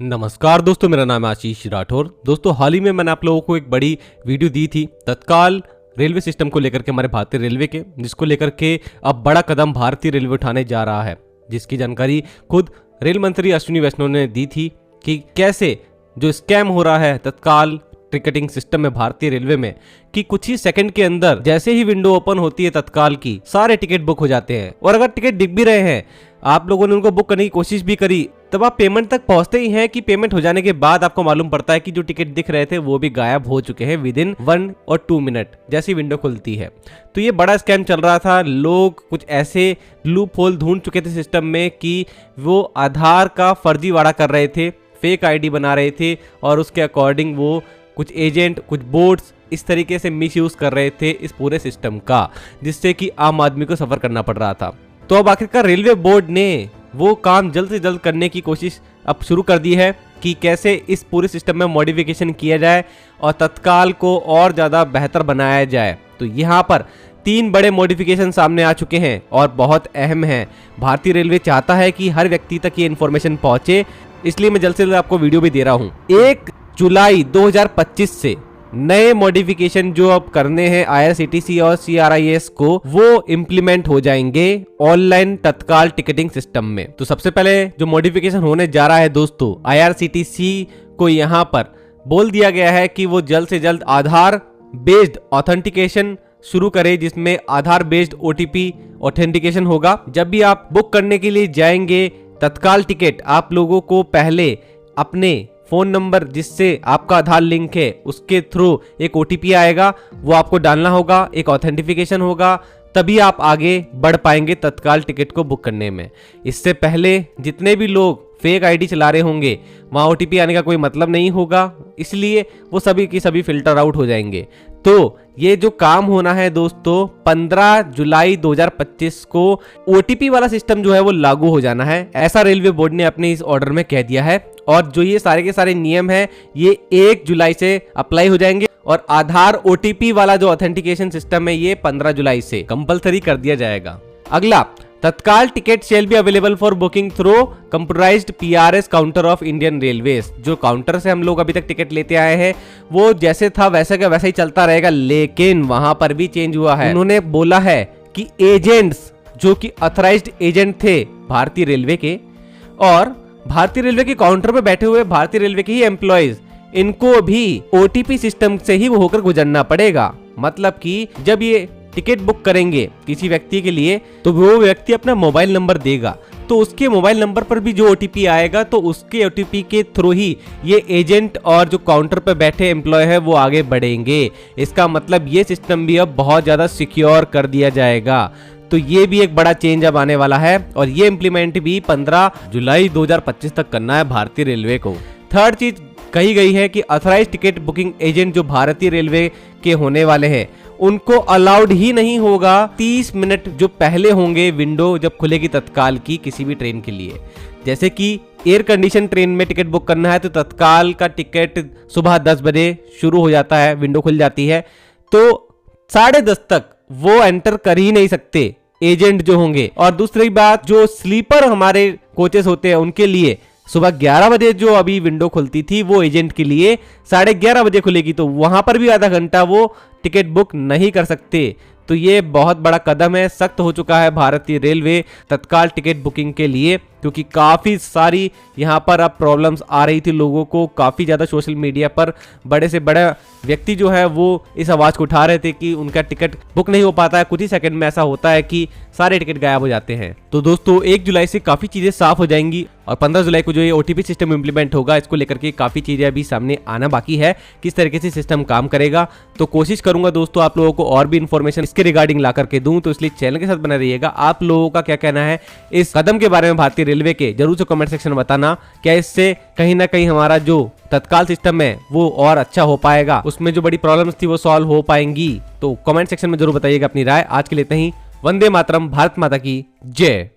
नमस्कार दोस्तों, मेरा नाम है आशीष राठौर। दोस्तों, हाल ही में मैंने आप लोगों को एक बड़ी वीडियो दी थी तत्काल रेलवे सिस्टम को लेकर के, हमारे भारतीय रेलवे के, जिसको लेकर के अब बड़ा कदम भारतीय रेलवे उठाने जा रहा है, जिसकी जानकारी खुद रेल मंत्री अश्विनी वैष्णव ने दी थी कि कैसे जो स्कैम हो रहा है तत्काल टिकटिंग सिस्टम में भारतीय रेलवे में, कि कुछ ही सेकंड के अंदर जैसे ही विंडो ओपन होती है तत्काल की, सारे टिकट बुक हो जाते हैं। और अगर टिकट दिख भी रहे हैं, आप लोगों ने उनको बुक करने की कोशिश भी करी, तब आप पेमेंट तक पहुंचते ही हैं कि पेमेंट हो जाने के बाद आपको मालूम पड़ता है कि जो टिकट दिख रहे थे वो भी गायब हो चुके हैं विद इन 1 और 2 मिनट जैसी विंडो खुलती है। तो ये बड़ा स्कैम चल रहा था। लोग कुछ ऐसे लूप होल ढूंढ चुके थे सिस्टम में कि वो आधार का फर्जीवाड़ा कर रहे थे, फेक आईडी बना रहे थे, और उसके अकॉर्डिंग वो कुछ एजेंट, कुछ बोर्ड्स इस तरीके से मिसयूज कर रहे थे इस पूरे सिस्टम का, जिससे कि आम आदमी को सफर करना पड़ रहा था। तो अब आखिरकार रेलवे बोर्ड ने वो काम जल्द से जल्द करने की कोशिश अब शुरू कर दी है कि कैसे इस पूरे सिस्टम में मॉडिफिकेशन किया जाए और तत्काल को और ज़्यादा बेहतर बनाया जाए। तो यहाँ पर 3 बड़े मॉडिफिकेशन सामने आ चुके हैं और बहुत अहम हैं। भारतीय रेलवे चाहता है कि हर व्यक्ति तक ये इन्फॉर्मेशन पहुँचे, इसलिए मैं जल्द से जल्द आपको वीडियो भी दे रहा हूँ। 1 जुलाई 2025 से नए मॉडिफिकेशन जो अब करने हैं IRCTC और CRIS को, वो इम्प्लीमेंट हो जाएंगे ऑनलाइन तत्काल टिकटिंग सिस्टम में। तो सबसे पहले जो मॉडिफिकेशन होने जा रहा है दोस्तों, IRCTC को यहाँ पर बोल दिया गया है कि वो जल्द से जल्द आधार बेस्ड ऑथेंटिकेशन शुरू करे, जिसमें आधार बेस्ड OTP ऑथेंटिकेशन होगा। जब भी आप बुक करने के लिए जाएंगे तत्काल टिकट, आप लोगों को पहले अपने फोन नंबर जिससे आपका आधार लिंक है उसके थ्रू एक OTP आएगा, वो आपको डालना होगा, एक ऑथेंटिफिकेशन होगा, तभी आप आगे बढ़ पाएंगे तत्काल टिकट को बुक करने में। इससे पहले जितने भी लोग फेक आईडी चला रहे होंगे, वहाँ OTP आने का कोई मतलब नहीं होगा, इसलिए वो सभी की सभी फिल्टर आउट हो जाएंगे। तो ये जो काम होना है दोस्तों, 15 जुलाई 2025 को OTP वाला सिस्टम जो है वो लागू हो जाना है, ऐसा रेलवे बोर्ड ने अपने इस ऑर्डर में कह दिया है। और जो ये सारे के सारे नियम हैं, ये 1 जुलाई से अप्लाई हो जाएंगे, और आधार OTP वाला जो ऑथेंटिकेशन सिस्टम है ये 15 जुलाई से कंपलसरी कर दिया जाएगा। अगला, तत्काल ticket shall be available for booking through computerised PRS counter of Indian railways. जो काउंटर से हम लोग अभी तक टिकट लेते आए हैं वो जैसे था वैसे का वैसा ही चलता रहेगा, लेकिन वहां पर भी चेंज हुआ है। उन्होंने बोला है कि एजेंट्स जो कि ऑथराइज्ड एजेंट थे भारतीय रेलवे के, और भारतीय रेलवे के काउंटर पे बैठे हुए भारतीय रेलवे के ही एम्प्लॉइज, इनको भी OTP सिस्टम से ही होकर गुजरना पड़ेगा। मतलब कि जब ये टिकट बुक करेंगे किसी व्यक्ति के लिए, तो वो व्यक्ति अपना मोबाइल नंबर देगा, तो उसके मोबाइल नंबर पर भी जो OTP आएगा, तो उसके OTP के थ्रू ही ये एजेंट और जो काउंटर पर बैठे एम्प्लॉय है वो आगे बढ़ेंगे। इसका मतलब ये सिस्टम भी अब बहुत ज़्यादा सिक्योर कर दिया जाएगा। तो ये भी एक बड़ा चेंज अब आने वाला है, और ये इम्प्लीमेंट भी 15 जुलाई 2025 तक करना है भारतीय रेलवे को। थर्ड चीज कही गई है कि ऑथराइज्ड टिकट बुकिंग एजेंट जो भारतीय रेलवे के होने वाले हैं, उनको अलाउड ही नहीं होगा 30 मिनट जो पहले होंगे विंडो जब खुलेगी तत्काल की किसी भी ट्रेन के लिए। जैसे कि एयर कंडीशन ट्रेन में टिकट बुक करना है तो तत्काल का टिकट सुबह 10 बजे शुरू हो जाता है, विंडो खुल जाती है, तो 10:30 तक वो एंटर कर ही नहीं सकते एजेंट जो होंगे। और दूसरी बात, जो स्लीपर हमारे कोचेस होते हैं उनके लिए सुबह 11 बजे जो अभी विंडो खुलती थी, वो एजेंट के लिए 11:30 बजे खुलेगी, तो वहां पर भी आधा घंटा वो टिकट बुक नहीं कर सकते। तो ये बहुत बड़ा कदम है, सख्त हो चुका है भारतीय रेलवे तत्काल टिकट बुकिंग के लिए, क्योंकि काफ़ी सारी यहाँ पर अब प्रॉब्लम्स आ रही थी लोगों को। काफ़ी ज़्यादा सोशल मीडिया पर बड़े से बड़े व्यक्ति जो है वो इस आवाज़ को उठा रहे थे कि उनका टिकट बुक नहीं हो पाता है, कुछ ही सेकंड में ऐसा होता है कि सारे टिकट गायब हो जाते हैं। तो दोस्तों 1 जुलाई से काफ़ी चीज़ें साफ हो जाएंगी, और 15 जुलाई को जो ये OTP सिस्टम इम्प्लीमेंट होगा, इसको लेकर के काफ़ी चीज़ें अभी सामने आना बाकी है, किस तरीके से सिस्टम काम करेगा। तो कोशिश करूंगा दोस्तों आप लोगों को और भी इन्फॉर्मेशन इसके रिगार्डिंग ला करके दूं, तो इसलिए चैनल के साथ बना रहिएगा। आप लोगों का क्या कहना है इस कदम के बारे में भारतीय रेलवे के, जरूर से कमेंट सेक्शन में बताना। क्या इससे कहीं ना कहीं हमारा जो तत्काल सिस्टम है वो और अच्छा हो पाएगा, उसमें जो बड़ी प्रॉब्लम्स थी वो सॉल्व हो पाएंगी? तो कमेंट सेक्शन में जरूर बताइएगा अपनी राय। आज के लिए इतना ही। वंदे मातरम, भारत माता की जय।